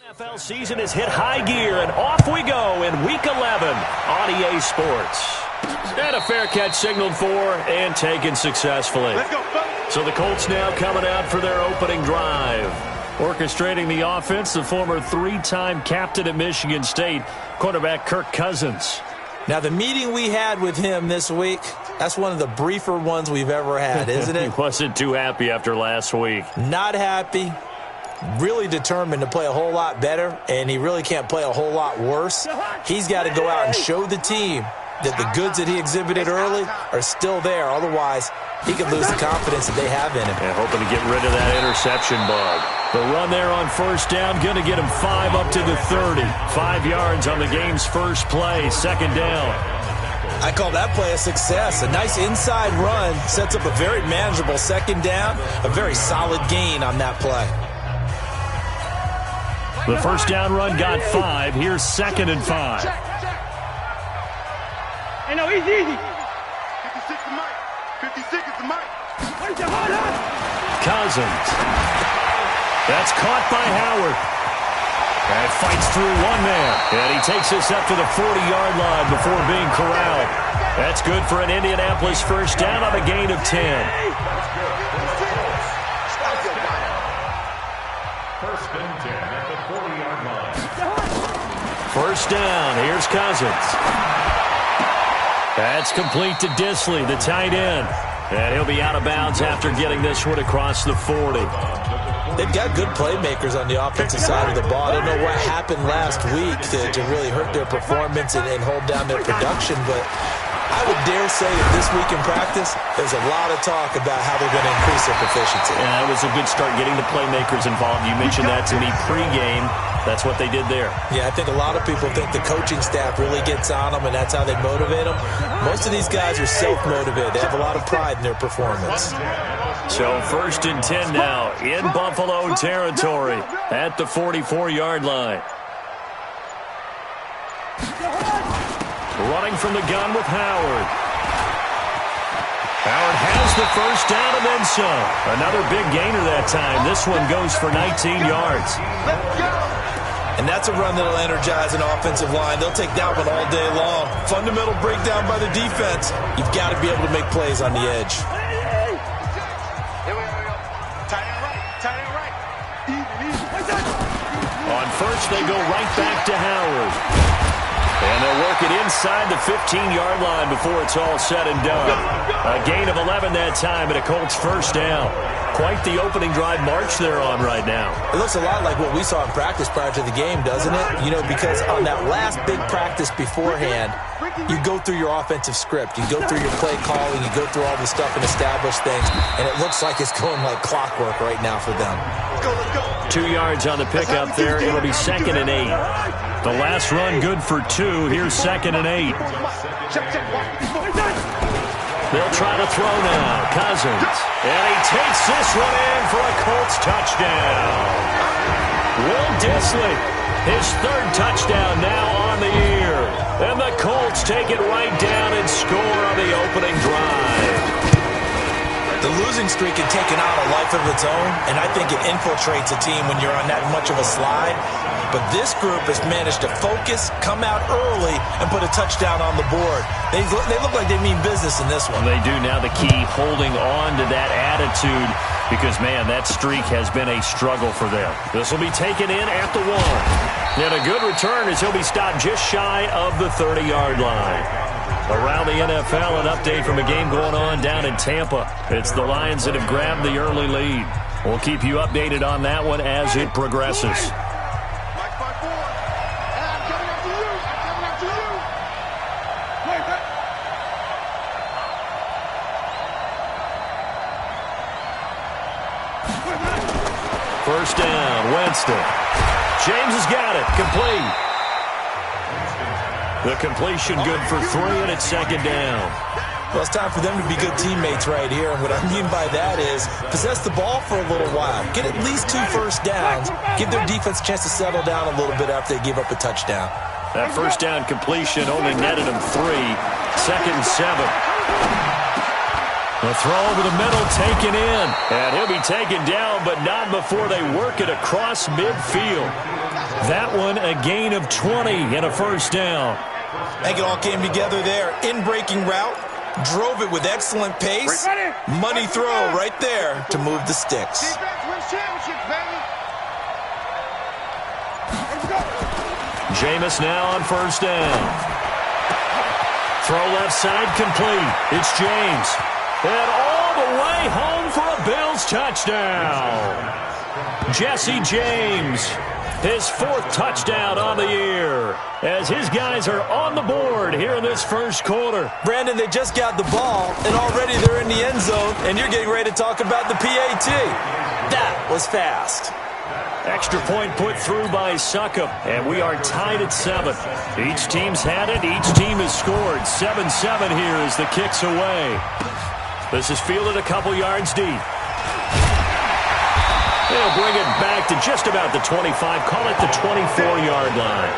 NFL season has hit high gear, and off we go in Week 11 on EA Sports. And a fair catch signaled for and taken successfully. Let's go, so the Colts now coming out for their opening drive. Orchestrating the offense, the former three-time captain at Michigan State, quarterback Kirk Cousins. Now, the meeting we had with him this week, that's one of the briefer ones we've ever had, isn't it? He wasn't too happy after last week. Not happy. Really determined to play a whole lot better, and he really can't play a whole lot worse. He's got to go out and show the team that the goods that he exhibited early are still there. Otherwise, he could lose the confidence that they have in him. Yeah, hoping to get rid of that interception bug. The run there on first down, going to get him 5 up to the 30. 5 yards on the game's first play, second down. I call that play a success. A nice inside run sets up a very manageable second down, a very solid gain on that play. The first down run got 5. Here's second and 5. Hey, no, easy. 56 to Mike. 56 to Mike. Cousins. That's caught by Howard. And fights through one there. And he takes this up to the 40-yard line before being corralled. That's good for an Indianapolis first down on a gain of 10. First and 10 at the 40-yard line. First down. Here's Cousins. That's complete to Disley, the tight end. And he'll be out of bounds after getting this one across the 40. They've got good playmakers on the offensive side of the ball. I don't know what happened last week to really hurt their performance and hold down their production, but I would dare say that this week in practice, there's a lot of talk about how they're going to increase their proficiency. Yeah, that was a good start getting the playmakers involved. You mentioned that to me pregame. That's what they did there. Yeah, I think a lot of people think the coaching staff really gets on them, and that's how they motivate them. Most of these guys are self-motivated. They have a lot of pride in their performance. So first and 10 now in Buffalo territory at the 44-yard line. Running from the gun with Howard. Howard has the first down and then some. Another big gainer that time. This one goes for 19 yards. And that's a run that will energize an offensive line. They'll take that one all day long. Fundamental breakdown by the defense. You've got to be able to make plays on the edge. On first, they go right back to Howard. And they'll work it inside the 15-yard line before it's all said and done. A gain of 11 that time and a Colts first down. Quite the opening drive march they're on right now. It looks a lot like what we saw in practice prior to the game, doesn't it? You know, because on that last big practice beforehand, you go through your offensive script. You go through your play calling. You go through all the stuff and establish things. And it looks like it's going like clockwork right now for them. Let's go. 2 yards on the pickup there. It'll be second and 8. The last run good for 2. Here's second and 8. They'll try to throw now. Cousins. And he takes this one in for a Colts touchdown. Will Disley, his third touchdown now on the year. And the Colts take it right down and score on the opening drive. The losing streak had taken on a life of its own, and I think it infiltrates a team when you're on that much of a slide. But this group has managed to focus, come out early, and put a touchdown on the board. They look like they mean business in this one. They do. Now the key, holding on to that attitude, because, man, that streak has been a struggle for them. This will be taken in at the 1. And a good return as he'll be stopped just shy of the 30-yard line. Around the NFL, an update from a game going on down in Tampa. It's the Lions that have grabbed the early lead. We'll keep you updated on that one as it progresses. First down, Winston. James has got it, complete. The completion good for 3, and it's second down. Well, it's time for them to be good teammates right here. And what I mean by that is possess the ball for a little while. Get at least 2 first downs. Give their defense a chance to settle down a little bit after they give up a touchdown. That first down completion only netted them 3. Second and 7. The throw over the middle taken in. And he'll be taken down, but not before they work it across midfield. That one a gain of 20 and a first down. I think it all came together there. In-breaking route, drove it with excellent pace. Money throw right there to move the sticks. Defense wins championships, baby. Let's go. Jameis now on first down. Throw left side complete. It's James. And all the way home for a Bills touchdown. Jesse James, his 4th touchdown on the year, as his guys are on the board here in this first quarter. Brandon, they just got the ball, and already they're in the end zone, and you're getting ready to talk about the PAT. That was fast. Extra point put through by Succop, and we are tied at 7. Each team's had it. Each team has scored. 7-7 here as the kick's away. This is fielded a couple yards deep. They'll bring it back to just about the 25. Call it the 24-yard line.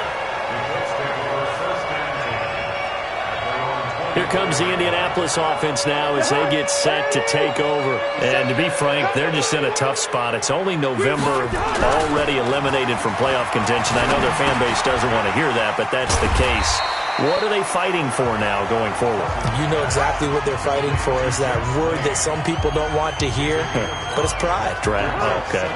Here comes the Indianapolis offense now as they get set to take over. And to be frank, they're just in a tough spot. It's only November, already eliminated from playoff contention. I know their fan base doesn't want to hear that, but that's the case. What are they fighting for now going forward? You know exactly what they're fighting for is that word that some people don't want to hear, but it's pride. Draft. Okay.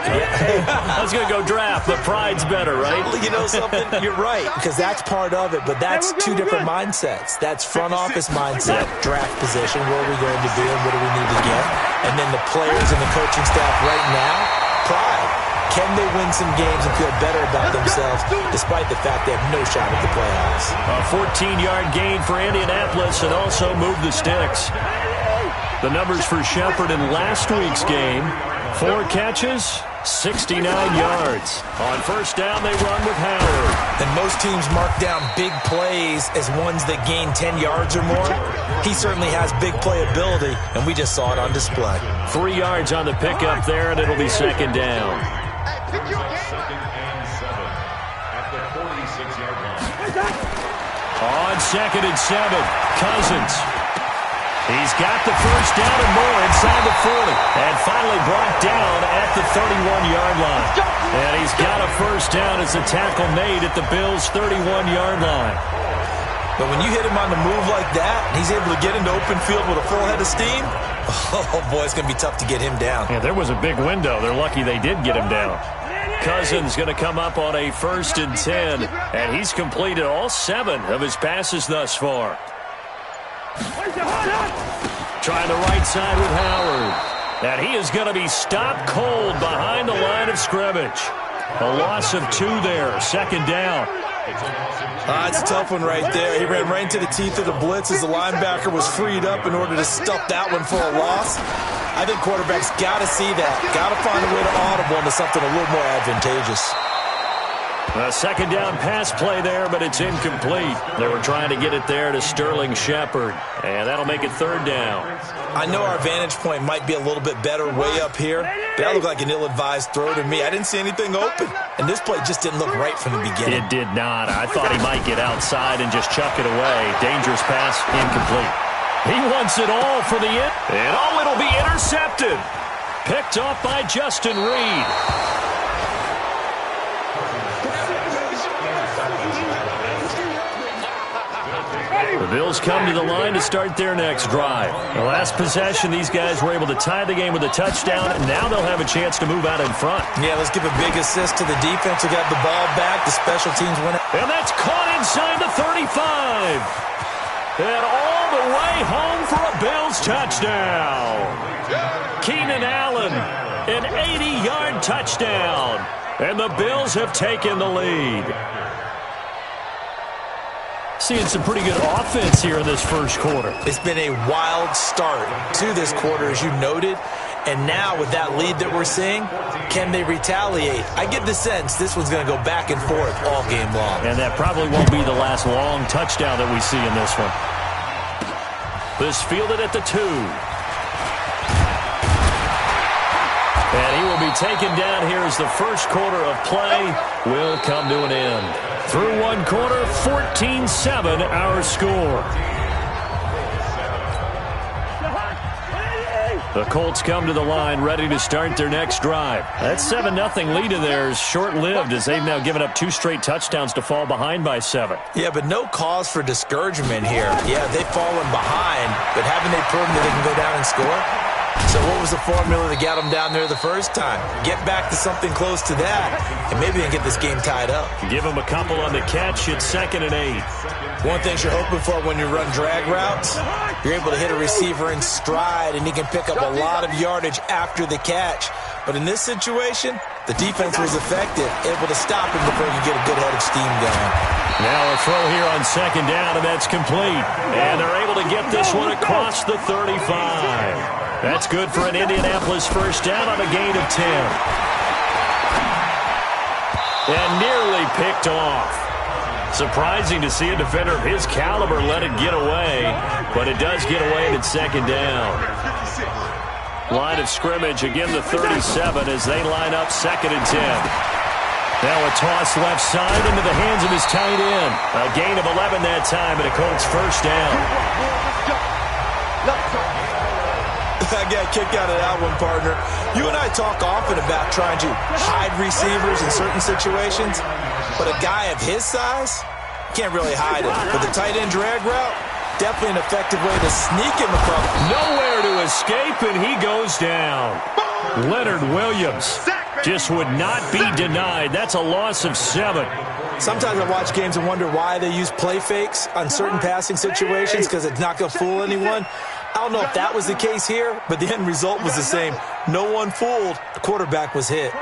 I was going to go draft, but pride's better, right? You know something? You're right, because that's part of it, but that's two different mindsets. That's front office mindset, draft position, where are we going to be and what do we need to get? And then the players and the coaching staff right now, pride. Can they win some games and feel better about themselves despite the fact they have no shot at the playoffs? A 14-yard gain for Indianapolis and also move the sticks. The numbers for Shepard in last week's game, 4 catches, 69 yards. On first down, they run with Howard. And most teams mark down big plays as ones that gain 10 yards or more. He certainly has big playability, and we just saw it on display. 3 yards on the pickup there, and it'll be second down. Second and 7 at the 46-yard line. On 2nd and 7, Cousins. He's got the first down and more inside the 40. And finally brought down at the 31-yard line. And he's got a first down as the tackle made at the Bills' 31-yard line. But when you hit him on the move like that, and he's able to get into open field with a full head of steam, oh boy, it's going to be tough to get him down. Yeah, there was a big window. They're lucky they did get him down. Cousins going to come up on a 1st and 10, and he's completed all 7 of his passes thus far. Trying the right side with Howard. And he is going to be stopped cold behind the line of scrimmage. A loss of 2 there, 2nd down. It's a tough one right there. He ran right into the teeth of the blitz as the linebacker was freed up in order to stuff that one for a loss. I think quarterbacks got to see that. Got to find a way to audible into something a little more advantageous. A 2nd down pass play there, but it's incomplete. They were trying to get it there to Sterling Shepard, and that'll make it 3rd down. I know our vantage point might be a little bit better way up here, but that looked like an ill-advised throw to me. I didn't see anything open, and this play just didn't look right from the beginning. It did not. I thought he might get outside and just chuck it away. Dangerous pass, incomplete. He wants it all for the end, and it'll be intercepted. Picked off by Justin Reed. The Bills come to the line to start their next drive. The last possession, these guys were able to tie the game with a touchdown, and now they'll have a chance to move out in front. Yeah, let's give a big assist to the defense who got the ball back. The special teams win it. And that's caught inside the 35. And all the way home for a Bills touchdown. Keenan Allen, an 80-yard touchdown. And the Bills have taken the lead. Seeing some pretty good offense here in this first quarter. It's been a wild start to this quarter, as you noted. And now with that lead that we're seeing, can they retaliate? I get the sense this one's going to go back and forth all game long. And that probably won't be the last long touchdown that we see in this one. This fielded at the 2. And he will be taken down here as the first quarter of play will come to an end. Through one quarter, 14-7 our score. The Colts come to the line ready to start their next drive. That 7-0 lead of theirs short-lived as they've now given up 2 straight touchdowns to fall behind by 7. Yeah, but no cause for discouragement here. Yeah, they've fallen behind, but haven't they proven that they can go down and score? So what was the formula that got them down there the first time? Get back to something close to that, and maybe they can get this game tied up. Give them a couple on the catch. It's 2nd and 8. One thing you're hoping for when you run drag routes, you're able to hit a receiver in stride, and he can pick up a lot of yardage after the catch. But in this situation, the defense was effective, able to stop him before he could get a good head of steam going. Now a throw here on 2nd down, and that's complete. And they're able to get this one across the 35. That's good for an Indianapolis first down on a gain of 10. And nearly picked off. Surprising to see a defender of his caliber let it get away, but it does get away and it's 2nd down. Line of scrimmage, again the 37 as they line up 2nd and 10. Now a toss left side into the hands of his tight end. A gain of 11 that time and a Colts first down. I got a kick out of that one, partner. You and I talk often about trying to hide receivers in certain situations, but a guy of his size can't really hide it. But the tight end drag route, definitely an effective way to sneak him across. Nowhere to escape, and he goes down. Leonard Williams just would not be denied. That's a loss of 7. Sometimes I watch games and wonder why they use play fakes on certain passing situations because it's not going to fool anyone. I don't know if that was the case here, but the end result was the same. No one fooled. The quarterback was hit.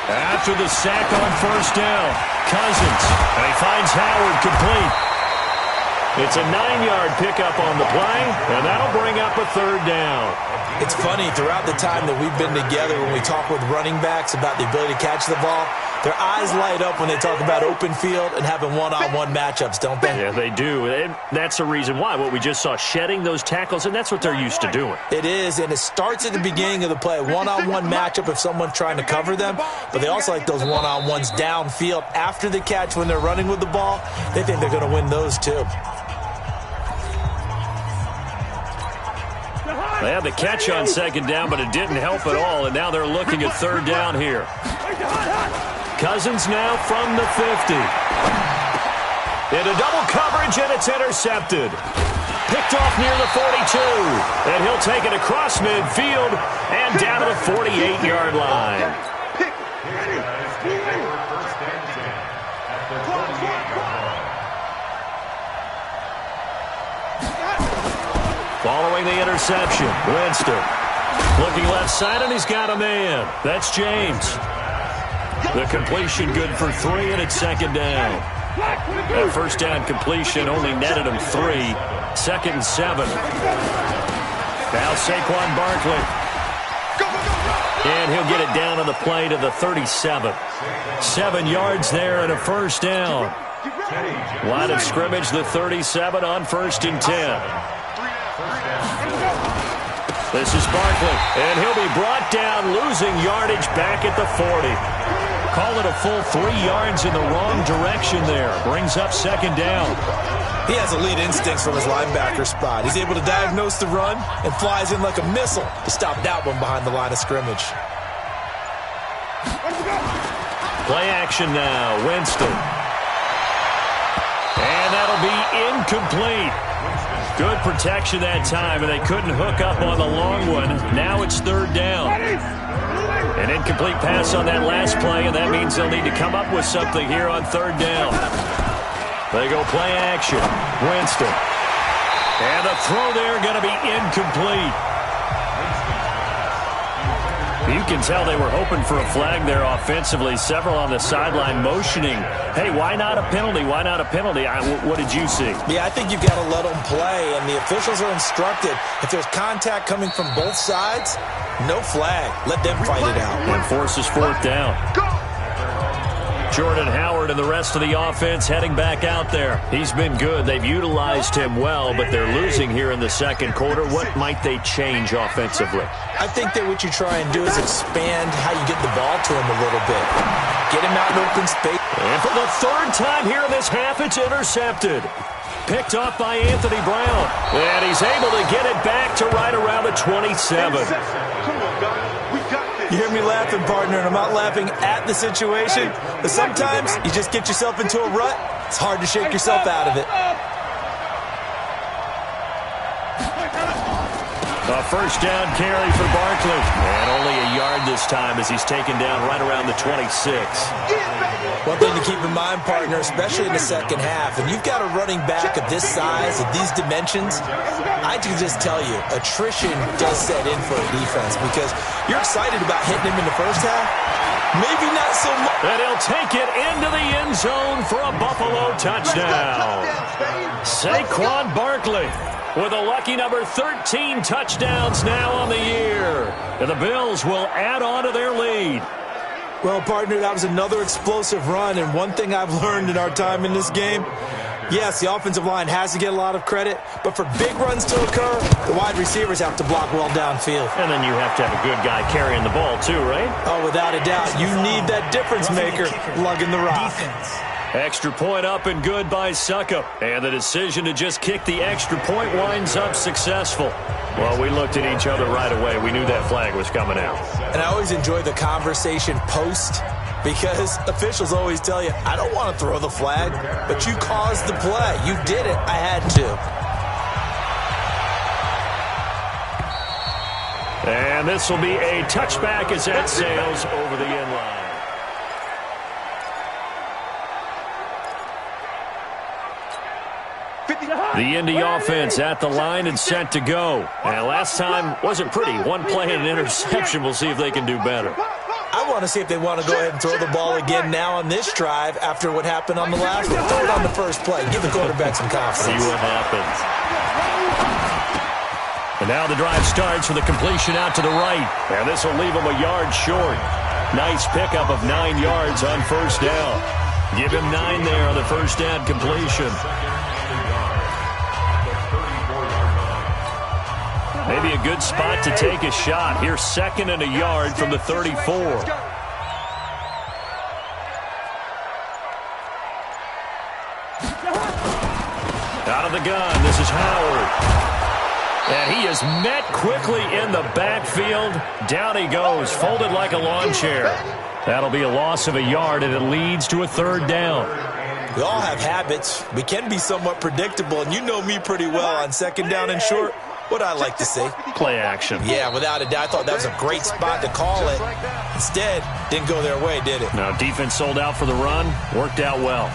After the sack on first down, Cousins, and he finds Howard complete. It's a 9-yard pickup on the play, and that'll bring up a 3rd down. It's funny, throughout the time that we've been together, when we talk with running backs about the ability to catch the ball, their eyes light up when they talk about open field and having one-on-one matchups, don't they? Yeah, they do. And that's the reason why. What we just saw, shedding those tackles, and that's what they're used to doing. It is, and it starts at the beginning of the play. One-on-one matchup if someone's trying to cover them, but they also like those one-on-ones downfield after the catch when they're running with the ball. They think they're going to win those too. They had the catch on 2nd down, but it didn't help at all, and now they're looking at 3rd down here. Cousins now from the 50. Into double coverage, and it's intercepted. Picked off near the 42, and he'll take it across midfield and down to the 48-yard line. Following the interception, Winston looking left side, and he's got a man. That's James. The completion good for 3, and it's 2nd down. That first down completion only netted him 3. 2nd and 7. Now Saquon Barkley. And he'll get it down on the play to the 37. 7 yards there and a first down. Line of scrimmage, the 37 on 1st and 10. This is Barkley, and he'll be brought down, losing yardage back at the 40. Call it a full 3 yards in the wrong direction there. Brings up 2nd down. He has elite instincts from his linebacker spot. He's able to diagnose the run and flies in like a missile to stop that one behind the line of scrimmage. Play action now, Winston. And that'll be incomplete. Good protection that time, and they couldn't hook up on the long one. Now it's 3rd down. An incomplete pass on that last play, and that means they'll need to come up with something here on 3rd down. They go play action. Winston. And the throw there going to be incomplete. You can tell they were hoping for a flag there offensively. Several on the sideline motioning, hey, why not a penalty? Why not a penalty? What did you see? Yeah, I think you've got to let them play, and the officials are instructed. If there's contact coming from both sides, no flag. Let them fight it out. And forces 4th down. Jordan Howard and the rest of the offense heading back out there. He's been good. They've utilized him well, but they're losing here in the 2nd quarter. What might they change offensively? I think that what you try and do is expand how you get the ball to him a little bit. Get him out in open space. And for the 3rd time here in this half, it's intercepted. picked off by Anthony Brown. And he's able to get it back to right around the 27. Come on, guys. We got this. You hear me laughing, partner, and I'm not laughing at the situation. But sometimes you just get yourself into a rut. It's hard to shake yourself out of it. A first down carry for Barkley. And only a yard this time as he's taken down right around the 26. One thing to keep in mind, partner, especially in the second half, and you've got a running back of this size, of these dimensions, I can just tell you, attrition does set in for a defense because you're excited about hitting him in the first half. Maybe not so much. And he'll take it into the end zone for a Buffalo touchdown. Saquon Barkley with a lucky number 13 touchdowns now on the year. And the Bills will add on to their lead. Well, partner, that was another explosive run, and one thing I've learned in our time in this game, yes, the offensive line has to get a lot of credit, but for big runs to occur, the wide receivers have to block well downfield. And then you have to have a good guy carrying the ball too, right? Oh, without a doubt. You need that difference maker lugging the rock. Extra point up and good by Suckup. And the decision to just kick the extra point winds up successful. Well, we looked at each other right away. We knew that flag was coming out. And I always enjoy the conversation post because officials always tell you, I don't want to throw the flag, but you caused the play. You did it. I had to. And this will be a touchback as that sails over the end line. The Indy offense at the line and set to go. And last time wasn't pretty. One play and an interception. We'll see if they can do better. I want to see if they want to go ahead and throw the ball again now on this drive after what happened on the last one. Throw it on the first play. Give the quarterback some confidence. See what happens. And now the drive starts with a completion out to the right. And this will leave them a yard short. Nice pickup of 9 yards on first down. Give him 9 there on the first down completion. Maybe a good spot to take a shot. Here's 2nd and a yard from the 34. Out of the gun, this is Howard. And he is met quickly in the backfield. Down he goes, folded like a lawn chair. That'll be a loss of a yard, and it leads to a 3rd down. We all have habits. We can be somewhat predictable, and you know me pretty well on 2nd down and short. What I like to see. Play action. Yeah, without a doubt. I thought that was a great spot to call it. Instead, didn't go their way, did it? No, defense sold out for the run. Worked out well.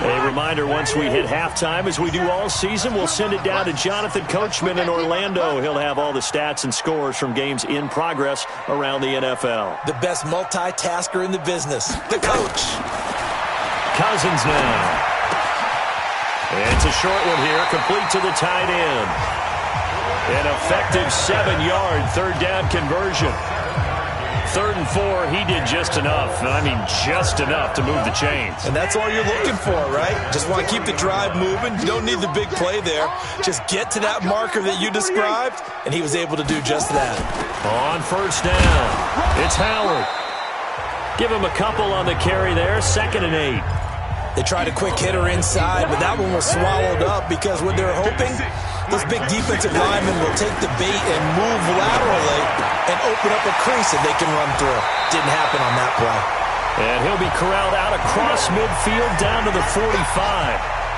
A reminder, once we hit halftime, as we do all season, we'll send it down to Jonathan Coachman in Orlando. He'll have all the stats and scores from games in progress around the NFL. The best multitasker in the business, the coach. Cousins now. It's a short one here, complete to the tight end. An effective 7-yard 3rd down conversion. 3rd and 4, he did just enough. I mean, just enough to move the chains. And that's all you're looking for, right? Just want to keep the drive moving. You don't need the big play there. Just get to that marker that you described, and he was able to do just that. On first down, it's Howard. Give him a couple on the carry there, 2nd and 8. They tried a quick hitter inside, but that one was swallowed up because what they're hoping, those big defensive linemen will take the bait and move laterally and open up a crease that they can run through. Didn't happen on that play. And he'll be corralled out across midfield down to the 45.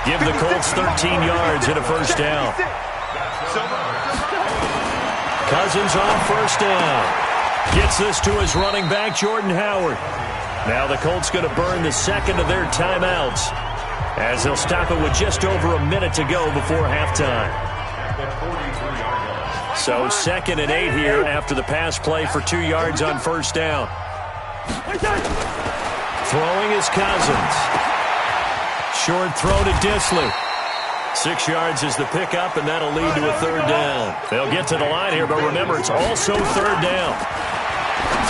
Give the Colts 13 yards and a first down. Cousins on first down. Gets this to his running back, Jordan Howard. Now the Colts going to burn the 2nd of their timeouts as they'll stop it with just over a minute to go before halftime. So 2nd and 8 here after the pass play for 2 yards on first down. Throwing is Cousins. Short throw to Disley. 6 yards is the pickup, and that'll lead to a 3rd down. They'll get to the line here, but remember, it's also 3rd down.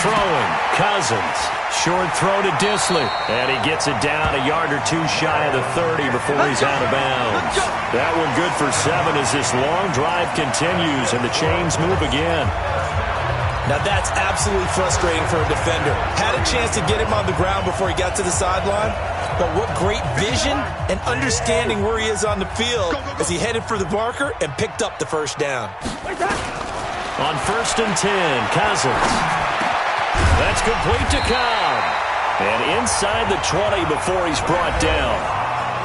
Throwing, Cousins. Short throw to Disley. And he gets it down a yard or 2 shy of the 30 before he's out of bounds. That one good for 7 as this long drive continues and the chains move again. Now that's absolutely frustrating for a defender. Had a chance to get him on the ground before he got to the sideline, but what great vision and understanding where he is on the field as he headed for the marker and picked up the first down. On 1st and 10, Cousins. That's complete to Cobb. And inside the 20 before he's brought down.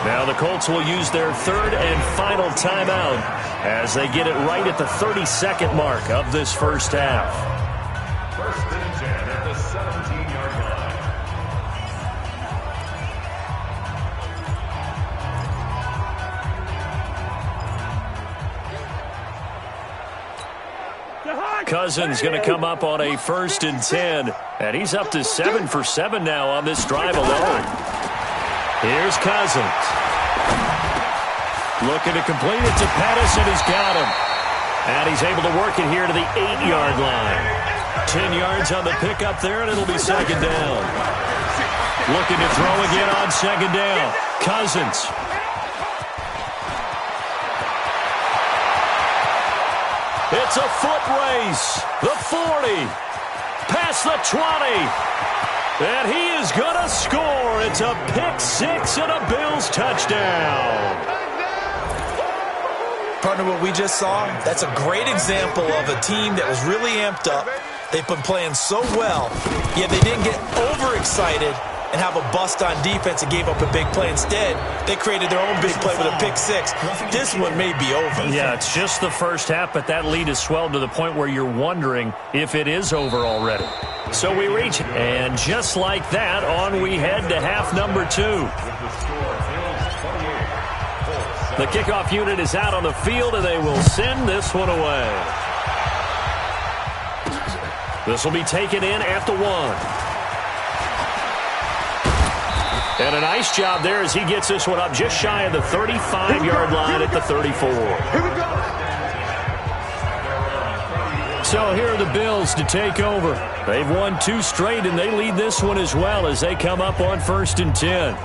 Now the Colts will use their third and final timeout as they get it right at the 32nd mark of this first half. 1st and 10 at the 17-yard line. Cousins going to come up on a 1st and 10, and he's up to 7 for 7 now on this drive alone. Here's Cousins. Looking to complete it to Pettis, and he's got him. And he's able to work it here to the 8-yard line. 10 yards on the pickup there, and it'll be 2nd down. Looking to throw again on 2nd down. Cousins. It's a foot race. The 40. Past the 20. And he is going to score. It's a pick-6 and a Bills touchdown. Partner, what we just saw, that's a great example of a team that was really amped up. They've been playing so well, yet they didn't get overexcited and have a bust on defense and gave up a big play. Instead, they created their own big play with a pick-6. This one may be over. Yeah, it's just the first half, but that lead has swelled to the point where you're wondering if it is over already. So we reach it, and just like that, on we head to half number 2. The kickoff unit is out on the field, and they will send this one away. This will be taken in at the 1. And a nice job there as he gets this one up just shy of the 35-yard line at the 34. So here are the Bills to take over. They've won 2 straight, and they lead this one as well as they come up on 1st and 10.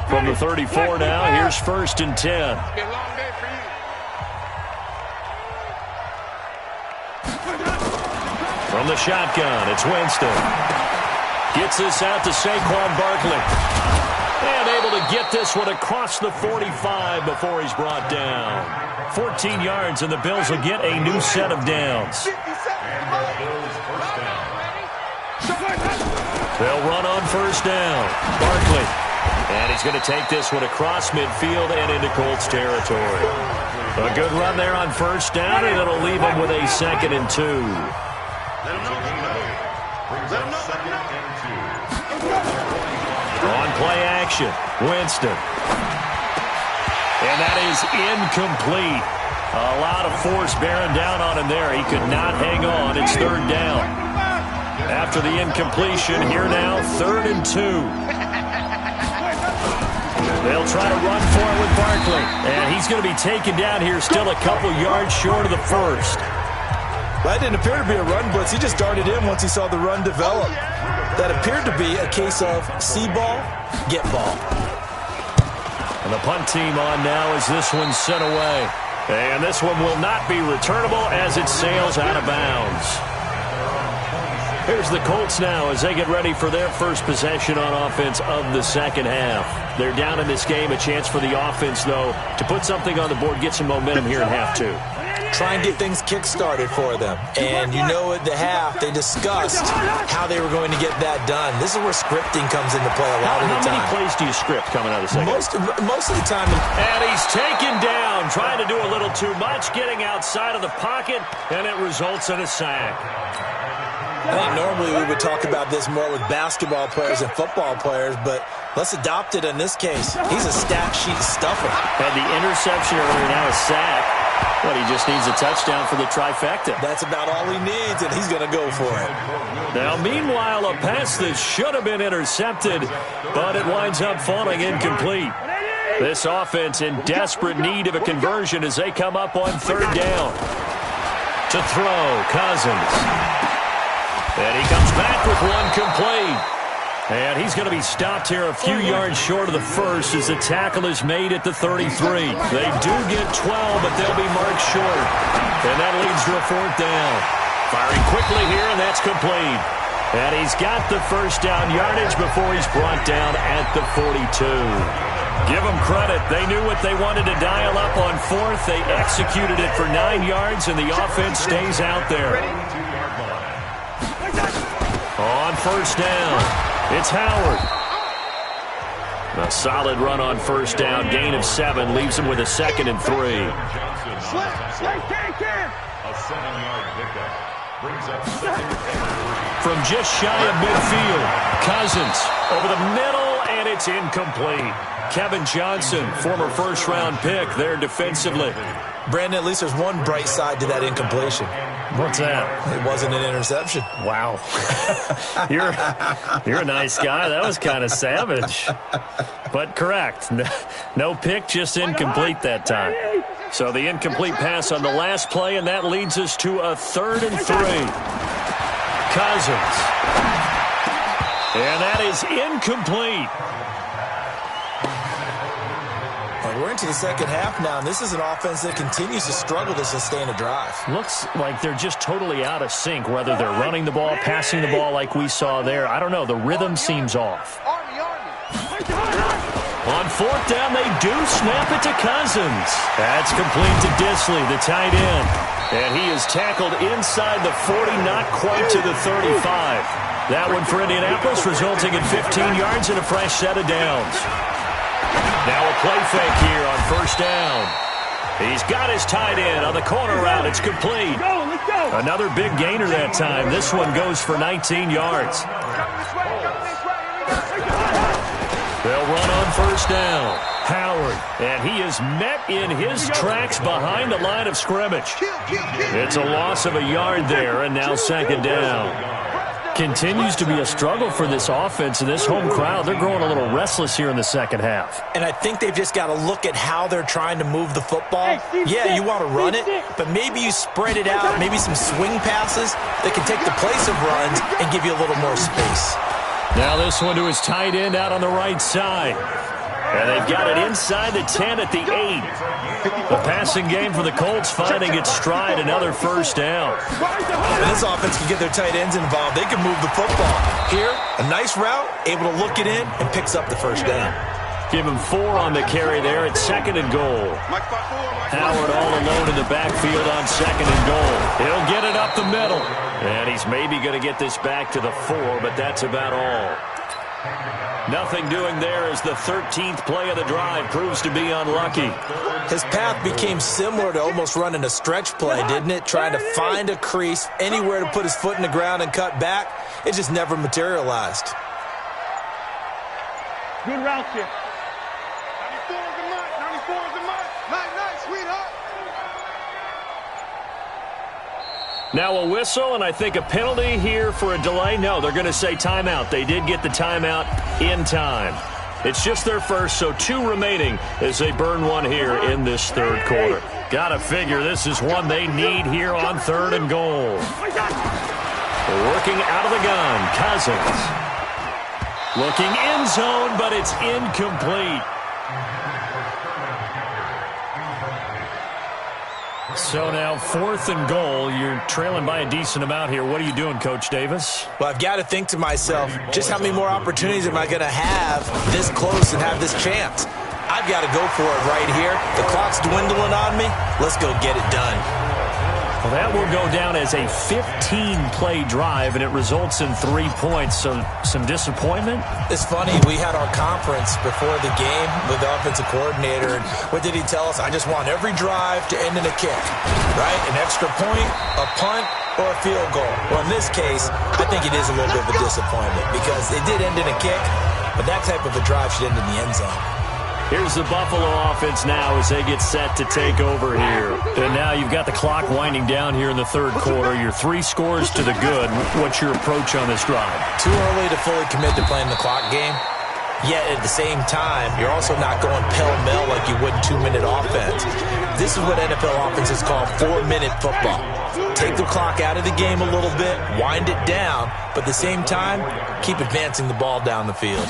From the 34 now, here's 1st and 10. From the shotgun, it's Winston. Gets this out to Saquon Barkley. And able to get this one across the 45 before he's brought down. 14 yards, and the Bills will get a new set of downs. They'll run on 1st down. Barkley. And he's going to take this one across midfield and into Colts territory. A good run there on 1st down, and it'll leave him with a 2nd and 2. On play action, Winston. And that is incomplete. A lot of force bearing down on him there. He could not hang on. It's 3rd down. After the incompletion, here now, 3rd and 2. They'll try to run for it with Barkley. And he's going to be taken down here, still a couple yards short of the 1st. That didn't appear to be a run blitz. He just darted in once he saw the run develop. That appeared to be a case of see ball, get ball. And the punt team on now as this one's sent away. And this one will not be returnable as it sails out of bounds. Here's the Colts now as they get ready for their first possession on offense of the 2nd half. They're down in this game. A chance for the offense, though, to put something on the board, get some momentum here in half 2. Try and get things kick-started for them. And you know at the half, they discussed how they were going to get that done. This is where scripting comes into play a lot of the time. How many plays do you script coming out of the 2nd? Most of the time. And he's taken down, trying to do a little too much, getting outside of the pocket, and it results in a sack. I think normally we would talk about this more with basketball players and football players, but let's adopt it in this case. He's a stat sheet stuffer. Had the interception earlier, now a sack. But he just needs a touchdown for the trifecta. That's about all he needs, and he's going to go for it. Now, meanwhile, a pass that should have been intercepted, but it winds up falling incomplete. This offense in desperate need of a conversion as they come up on 3rd down. To throw, Cousins. And he comes back with one complete. And he's going to be stopped here a few yards short of the first as the tackle is made at the 33. They do get 12, but they'll be marked short. And that leads to a 4th down. Firing quickly here, and that's complete. And he's got the first down yardage before he's brought down at the 42. Give them credit. They knew what they wanted to dial up on 4th. They executed it for 9 yards, and the offense stays out there. On 1st down, it's Howard. A solid run on 1st down. Gain of 7 leaves him with a 2nd and 3. A 7-yard pickup brings up 2nd. From just shy of midfield, Cousins over the middle, and it's incomplete. Kevin Johnson, former first-round pick there defensively. Brandon, at least there's one bright side to that incompletion. What's that? It wasn't an interception. Wow. You're a nice guy. That was kind of savage. But correct. No pick, just incomplete that time. So the incomplete pass on the last play, and that leads us to a 3rd and 3. Cousins. And that is incomplete. We're into the second half now, and this is an offense that continues to struggle to sustain a drive. Looks like they're just totally out of sync, whether they're running the ball, passing the ball like we saw there. I don't know. The rhythm seems off. On 4th down, they do snap it to Cousins. That's complete to Disley, the tight end. And he is tackled inside the 40, not quite to the 35. That one for Indianapolis, resulting in 15 yards and a fresh set of downs. Now a play fake here on 1st down. He's got his tight end on the corner route. It's complete. Let's go. Another big gainer that time. This one goes for 19 yards. They'll run on 1st down. Howard, and he is met in his tracks behind the line of scrimmage. It's a loss of a yard there, and now 2nd down. Continues to be a struggle for this offense and this home crowd. They're growing a little restless here in the second half. And I think they've just got to look at how they're trying to move the football. Yeah, you want to run it, but maybe you spread it out, maybe some swing passes that can take the place of runs and give you a little more space. Now this one to his tight end out on the right side. And they've got it inside the 10 at the 8. The passing game for the Colts finding its stride, another 1st down. And this offense can get their tight ends involved. They can move the football. Here, a nice route, able to look it in, and picks up the 1st down. Give him 4 on the carry there at 2nd and goal. Howard all alone in the backfield on 2nd and goal. He'll get it up the middle. And he's maybe going to get this back to the 4, but that's about all. Nothing doing there as the 13th play of the drive proves to be unlucky. His path became similar to almost running a stretch play, didn't it? Trying to find a crease, anywhere to put his foot in the ground and cut back. It just never materialized. Good route here. 94 is the mark. 94 is the mark. Night, sweetheart. Now a whistle, and I think a penalty here for a delay. No, they're going to say timeout. They did get the timeout in time. It's just their first, so 2 remaining as they burn one here in this 3rd quarter. Got to figure this is one they need here on 3rd and goal. Working out of the gun, Cousins. Looking end zone, but it's incomplete. So now 4th and goal. You're trailing by a decent amount here. What are you doing, Coach Davis? Well, I've got to think to myself, just how many more opportunities am I going to have this close and have this chance? I've got to go for it right here. The clock's dwindling on me. Let's go get it done. Well, that will go down as a 15-play drive, and it results in 3 points. So some disappointment? It's funny. We had our conference before the game with the offensive coordinator, and what did he tell us? I just want every drive to end in a kick, right? An extra point, a punt, or a field goal. Well, in this case, I think it is a little bit of a disappointment because it did end in a kick, but that type of a drive should end in the end zone. Here's the Buffalo offense now as they get set to take over here. And now you've got the clock winding down here in the 3rd quarter. Your 3 scores to the good. What's your approach on this drive? Too early to fully commit to playing the clock game. Yet at the same time, you're also not going pell-mell like you would in 2-minute offense. This is what NFL offenses call 4-minute football. Take the clock out of the game a little bit, wind it down, but at the same time, keep advancing the ball down the field.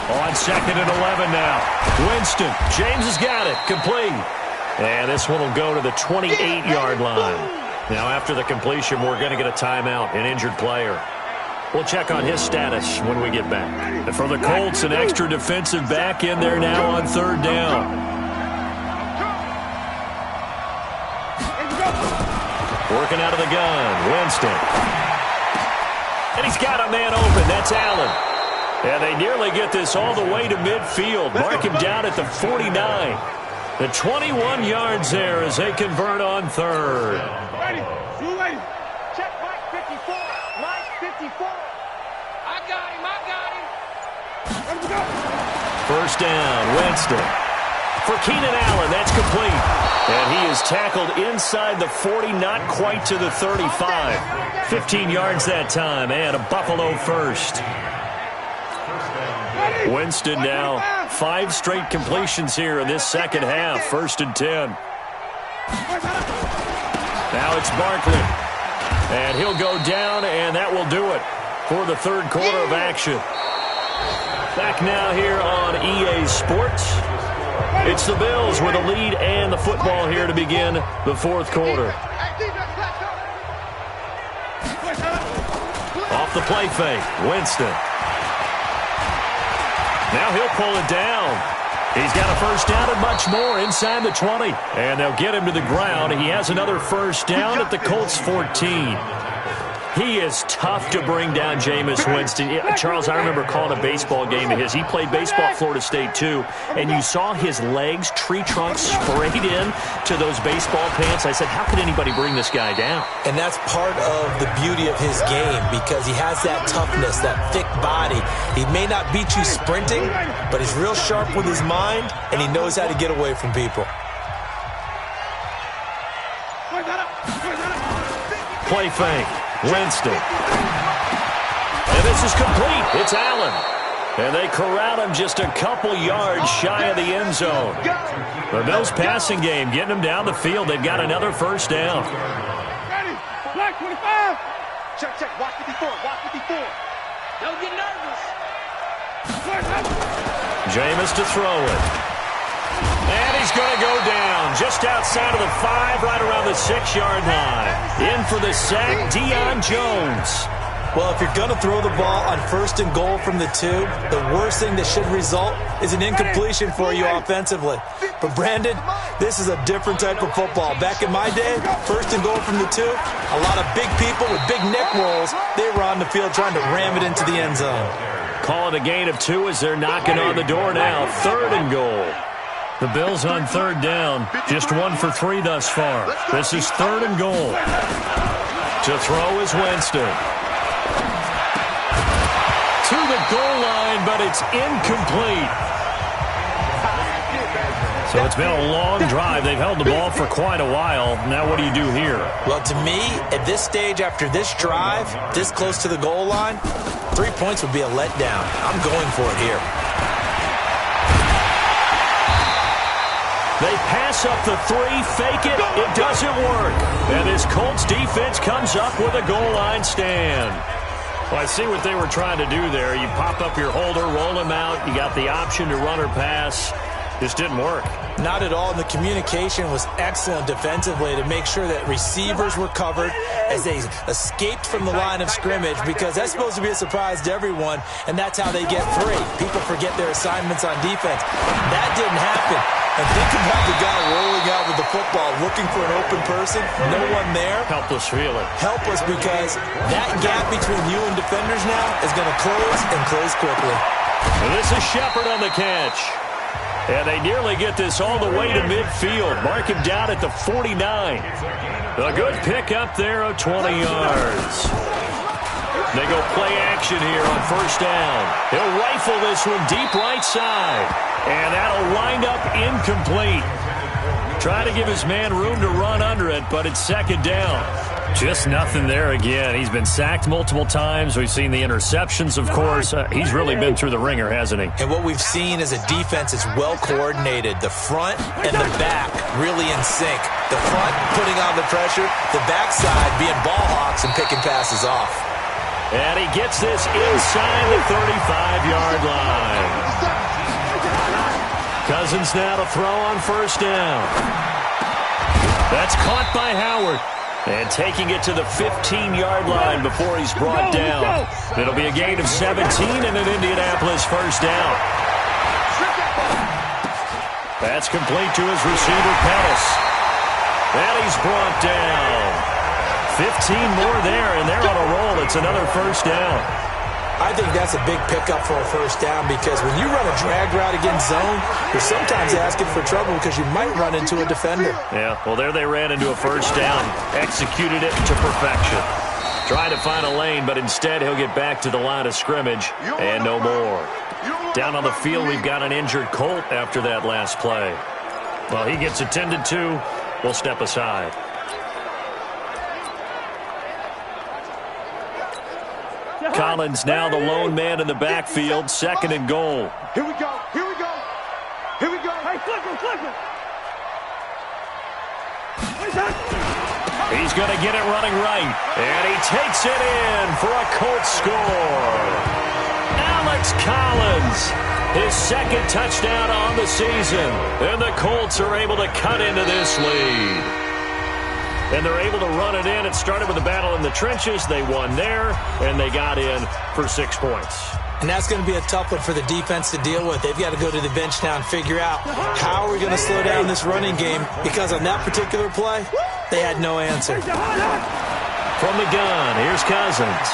On 2nd and 11 now. Winston. James has got it. Complete. And this one will go to the 28-yard line. Now, after the completion, we're going to get a timeout, an injured player. We'll check on his status when we get back. And for the Colts, an extra defensive back in there now on 3rd down. Working out of the gun, Winston. And he's got a man open. That's Allen. And they nearly get this all the way to midfield. Mark him down at the 49. The 21 yards there as they convert on 3rd. Ready. You ready. Check Mike 54. Mike 54. I got him. Let's go. 1st down, Winston. For Keenan Allen, that's complete. And he is tackled inside the 40, not quite to the 35. 15 yards that time, and a Buffalo first. Winston now 5 straight completions here in this second half. 1st and 10. Now it's Barkley. And he'll go down, and that will do it for the 3rd quarter of action. Back now here on EA Sports. It's the Bills with a lead and the football here to begin the 4th quarter. Off the play fake, Winston. Now he'll pull it down. He's got a 1st down and much more inside the 20. And they'll get him to the ground. He has another 1st down at the Colts 14. He is tough to bring down, Jameis Winston. Charles, I remember calling a baseball game of his. He played baseball at Florida State, too, and you saw his legs, tree trunks sprayed in to those baseball pants. I said, how could anybody bring this guy down? And that's part of the beauty of his game because he has that toughness, that thick body. He may not beat you sprinting, but he's real sharp with his mind, and he knows how to get away from people. Play fake. Winston. And this is complete. It's Allen. And they corral him just a couple yards shy of the end zone. The Bills passing game getting them down the field. They've got another 1st down. Ready. Black 25. Check. Watch 54. Watch 54. Don't get nervous. Jameis to throw it. And he's going to go down just outside of the 5, right around the 6-yard line. In for the sack, Deion Jones. Well, if you're going to throw the ball on 1st and goal from the 2, the worst thing that should result is an incompletion for you offensively. But, Brandon, this is a different type of football. Back in my day, 1st and goal from the 2, a lot of big people with big neck rolls, they were on the field trying to ram it into the end zone. Call it a gain of 2 as they're knocking on the door now. 3rd and goal. The Bills on 3rd down, just 1 for 3 thus far. This is 3rd and goal. To throw is Winston. To the goal line, but it's incomplete. So it's been a long drive. They've held the ball for quite a while. Now what do you do here? Well, to me, at this stage, after this drive, this close to the goal line, 3 points would be a letdown. I'm going for it here. They pass up the 3, fake it, it doesn't work. And this Colts defense comes up with a goal line stand. Well, I see what they were trying to do there. You pop up your holder, roll him out. You got the option to run or pass. Just didn't work. Not at all. And the communication was excellent defensively to make sure that receivers were covered as they escaped from the line of scrimmage because that's supposed to be a surprise to everyone, and that's how they get free. People forget their assignments on defense. That didn't happen. And think about the guy rolling out with the football, looking for an open person, no one there. Helpless feeling. Helpless because that gap between you and defenders now is going to close and close quickly. And this is Shepard on the catch. And they nearly get this all the way to midfield. Mark him down at the 49. A good pick up there of 20 yards. They go play action here on 1st down. He'll rifle this one deep right side. And that'll wind up incomplete. Try to give his man room to run under it, but it's 2nd down. Just nothing there again. He's been sacked multiple times. We've seen the interceptions, of course. He's really been through the ringer, hasn't he? And what we've seen is a defense is well coordinated. The front and the back really in sync. The front putting on the pressure, the backside being ball hawks and picking passes off. And he gets this inside the 35-yard line. Cousins now to throw on first down. That's caught by Howard. And taking it to the 15-yard line before he's brought down. It'll be a gain of 17 and an Indianapolis first down. That's complete to his receiver, Pettis. And he's brought down. 15 more there, and they're on a roll. It's another first down. I think that's a big pickup for a first down because when you run a drag route against zone, you're sometimes asking for trouble because you might run into a defender. Yeah, well, there they ran into a first down. Executed it to perfection. Trying to find a lane, but instead he'll get back to the line of scrimmage and no more. Down on the field, we've got an injured Colt after that last play. Well, he gets attended to. We'll step aside. Collins now the lone man in the backfield, second and goal. Here we go, here we go, here we go. Hey, flip him, flip him. He's going to get it running right, and he takes it in for a Colts score. Alex Collins, his second touchdown on the season, and the Colts are able to cut into this lead. And they're able to run it in. It started with a battle in the trenches. They won there, and they got in for 6 points. And that's going to be a tough one for the defense to deal with. They've got to go to the bench now and figure out how are we going to slow down this running game, because on that particular play, they had no answer. From the gun, here's Cousins.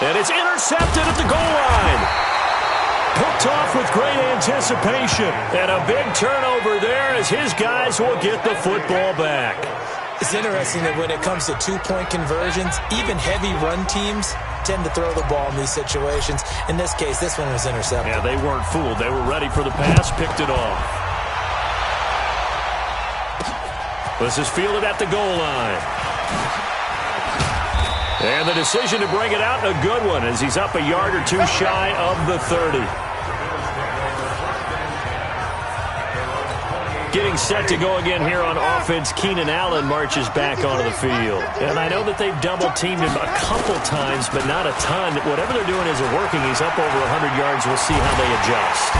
And it's intercepted at the goal line. Picked off with great anticipation. And a big turnover there as his guys will get the football back. It's interesting that when it comes to two-point conversions, even heavy run teams tend to throw the ball in these situations. In this case, this one was intercepted. Yeah, they weren't fooled. They were ready for the pass, picked it off. This is fielded at the goal line. And the decision to bring it out, a good one, as he's up a yard or two shy of the 30. Getting set to go again here on offense, Keenan Allen marches back onto the field. And I know that they've double-teamed him a couple times, but not a ton. Whatever they're doing isn't working. He's up over 100 yards. We'll see how they adjust.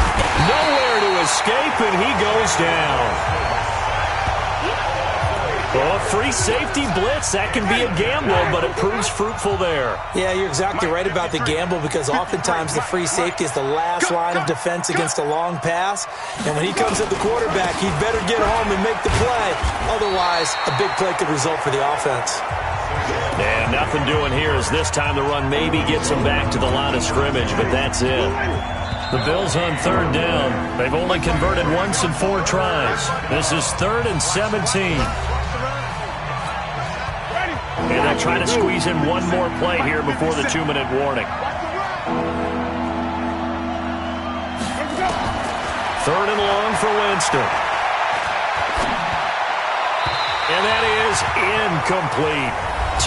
Nowhere to escape, and he goes down. Well, a free safety blitz, that can be a gamble, but it proves fruitful there. Yeah, you're exactly right about the gamble, because oftentimes the free safety is the last line of defense against a long pass. And when he comes at the quarterback, he'd better get home and make the play. Otherwise, a big play could result for the offense. And nothing doing here as this time the run maybe gets him back to the line of scrimmage, but that's it. The Bills on third down. They've only converted once in 4 tries. This is 3rd and 17. And they'll try to squeeze in one more play here before the 2-minute warning. 3rd and long for Winston. And that is incomplete.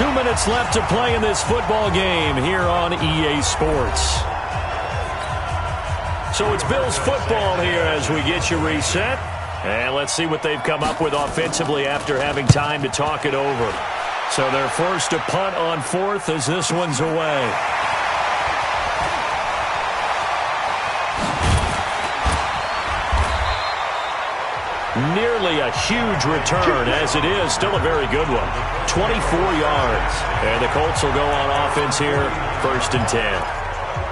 2 minutes left to play in this football game here on EA Sports. So it's Bills football here as we get you reset. And let's see what they've come up with offensively after having time to talk it over. So they're forced to punt on 4th as this one's away. Nearly a huge return, as it is still a very good one. 24 yards. And the Colts will go on offense here, 1st and 10.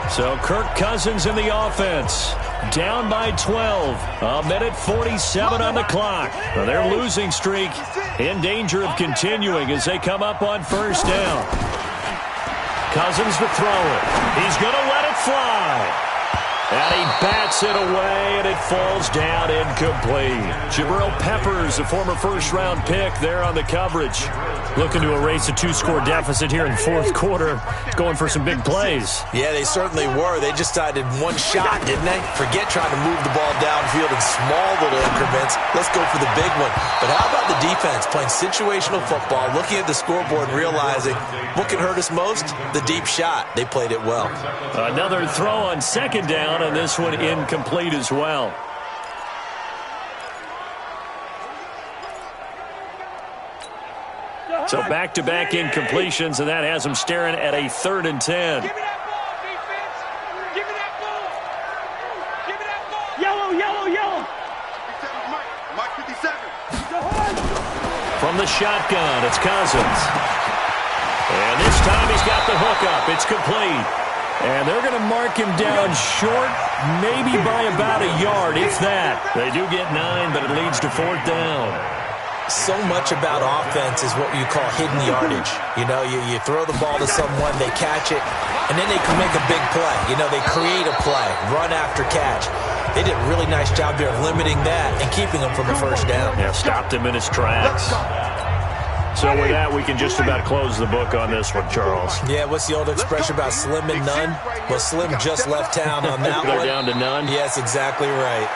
So Kirk Cousins in the offense. Down by 12. 1:47 on the clock. Now their losing streak in danger of continuing as they come up on 1st down. Cousins to throw it. He's going to let it fly. And he bats it away, and it falls down incomplete. Jabril Peppers, a former first-round pick, there on the coverage. Looking to erase a 2-score deficit here in the fourth quarter. Going for some big plays. Yeah, they certainly were. They just decided one shot, didn't they? Forget trying to move the ball downfield in small little increments. Let's go for the big one. But how about the defense playing situational football, looking at the scoreboard and realizing what can hurt us most? The deep shot. They played it well. Another throw on second down, and this one incomplete as well. So back-to-back incompletions, and that has them staring at a 3rd and 10. Give me that ball, defense. Give me that ball. Give me that ball. Yellow, yellow, yellow. Mike 57. From the shotgun, it's Cousins. And this time he's got the hook up. It's complete. And they're going to mark him down short, maybe by about a yard, if that. They do get 9, but it leads to 4th down. So much about offense is what you call hidden yardage. You know, you throw the ball to someone, they catch it, and then they can make a big play. You know, they create a play, run after catch. They did a really nice job there of limiting that and keeping him from a first down. Yeah, stopped him in his tracks. So with that, we can just about close the book on this one, Charles. Yeah, what's the old expression about slim and none? Well, Slim just left town on that one. They're down to none? Yes, exactly right.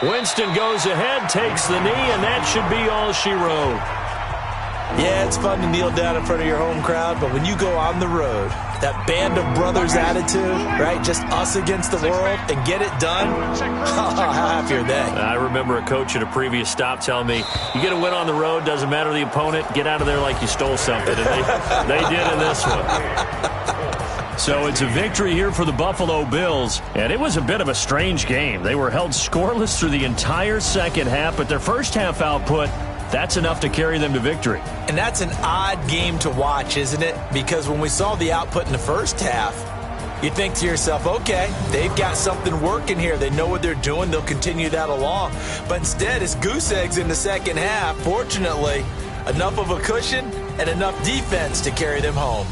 Winston goes ahead, takes the knee, and that should be all she wrote. Yeah, it's fun to kneel down in front of your home crowd, but when you go on the road, that band of brothers attitude, right, just us against the world, and get it done, how happy are they? I remember a coach at a previous stop telling me, you get a win on the road, doesn't matter the opponent, get out of there like you stole something, and they did in this one. So it's a victory here for the Buffalo Bills, and it was a bit of a strange game. They were held scoreless through the entire second half, but their first half output, that's enough to carry them to victory. And that's an odd game to watch, isn't it? Because when we saw the output in the first half, you think to yourself, okay, they've got something working here. They know what they're doing. They'll continue that along. But instead, it's goose eggs in the second half. Fortunately, enough of a cushion and enough defense to carry them home.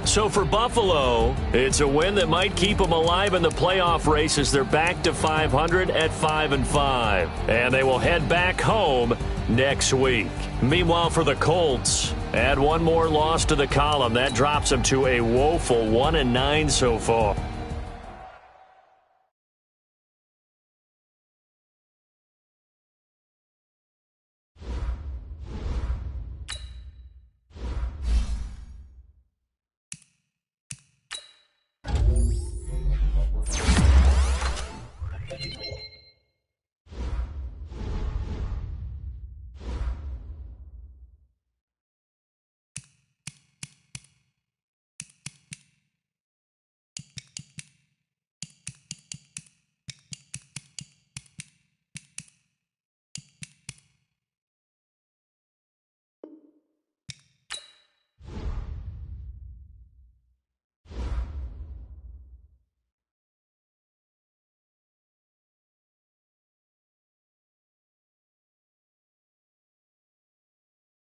So for Buffalo, it's a win that might keep them alive in the playoff race as they're back to 500 at 5-5. And they will head back home next week. Meanwhile, for the Colts, add one more loss to the column. That drops them to a woeful 1-9 so far.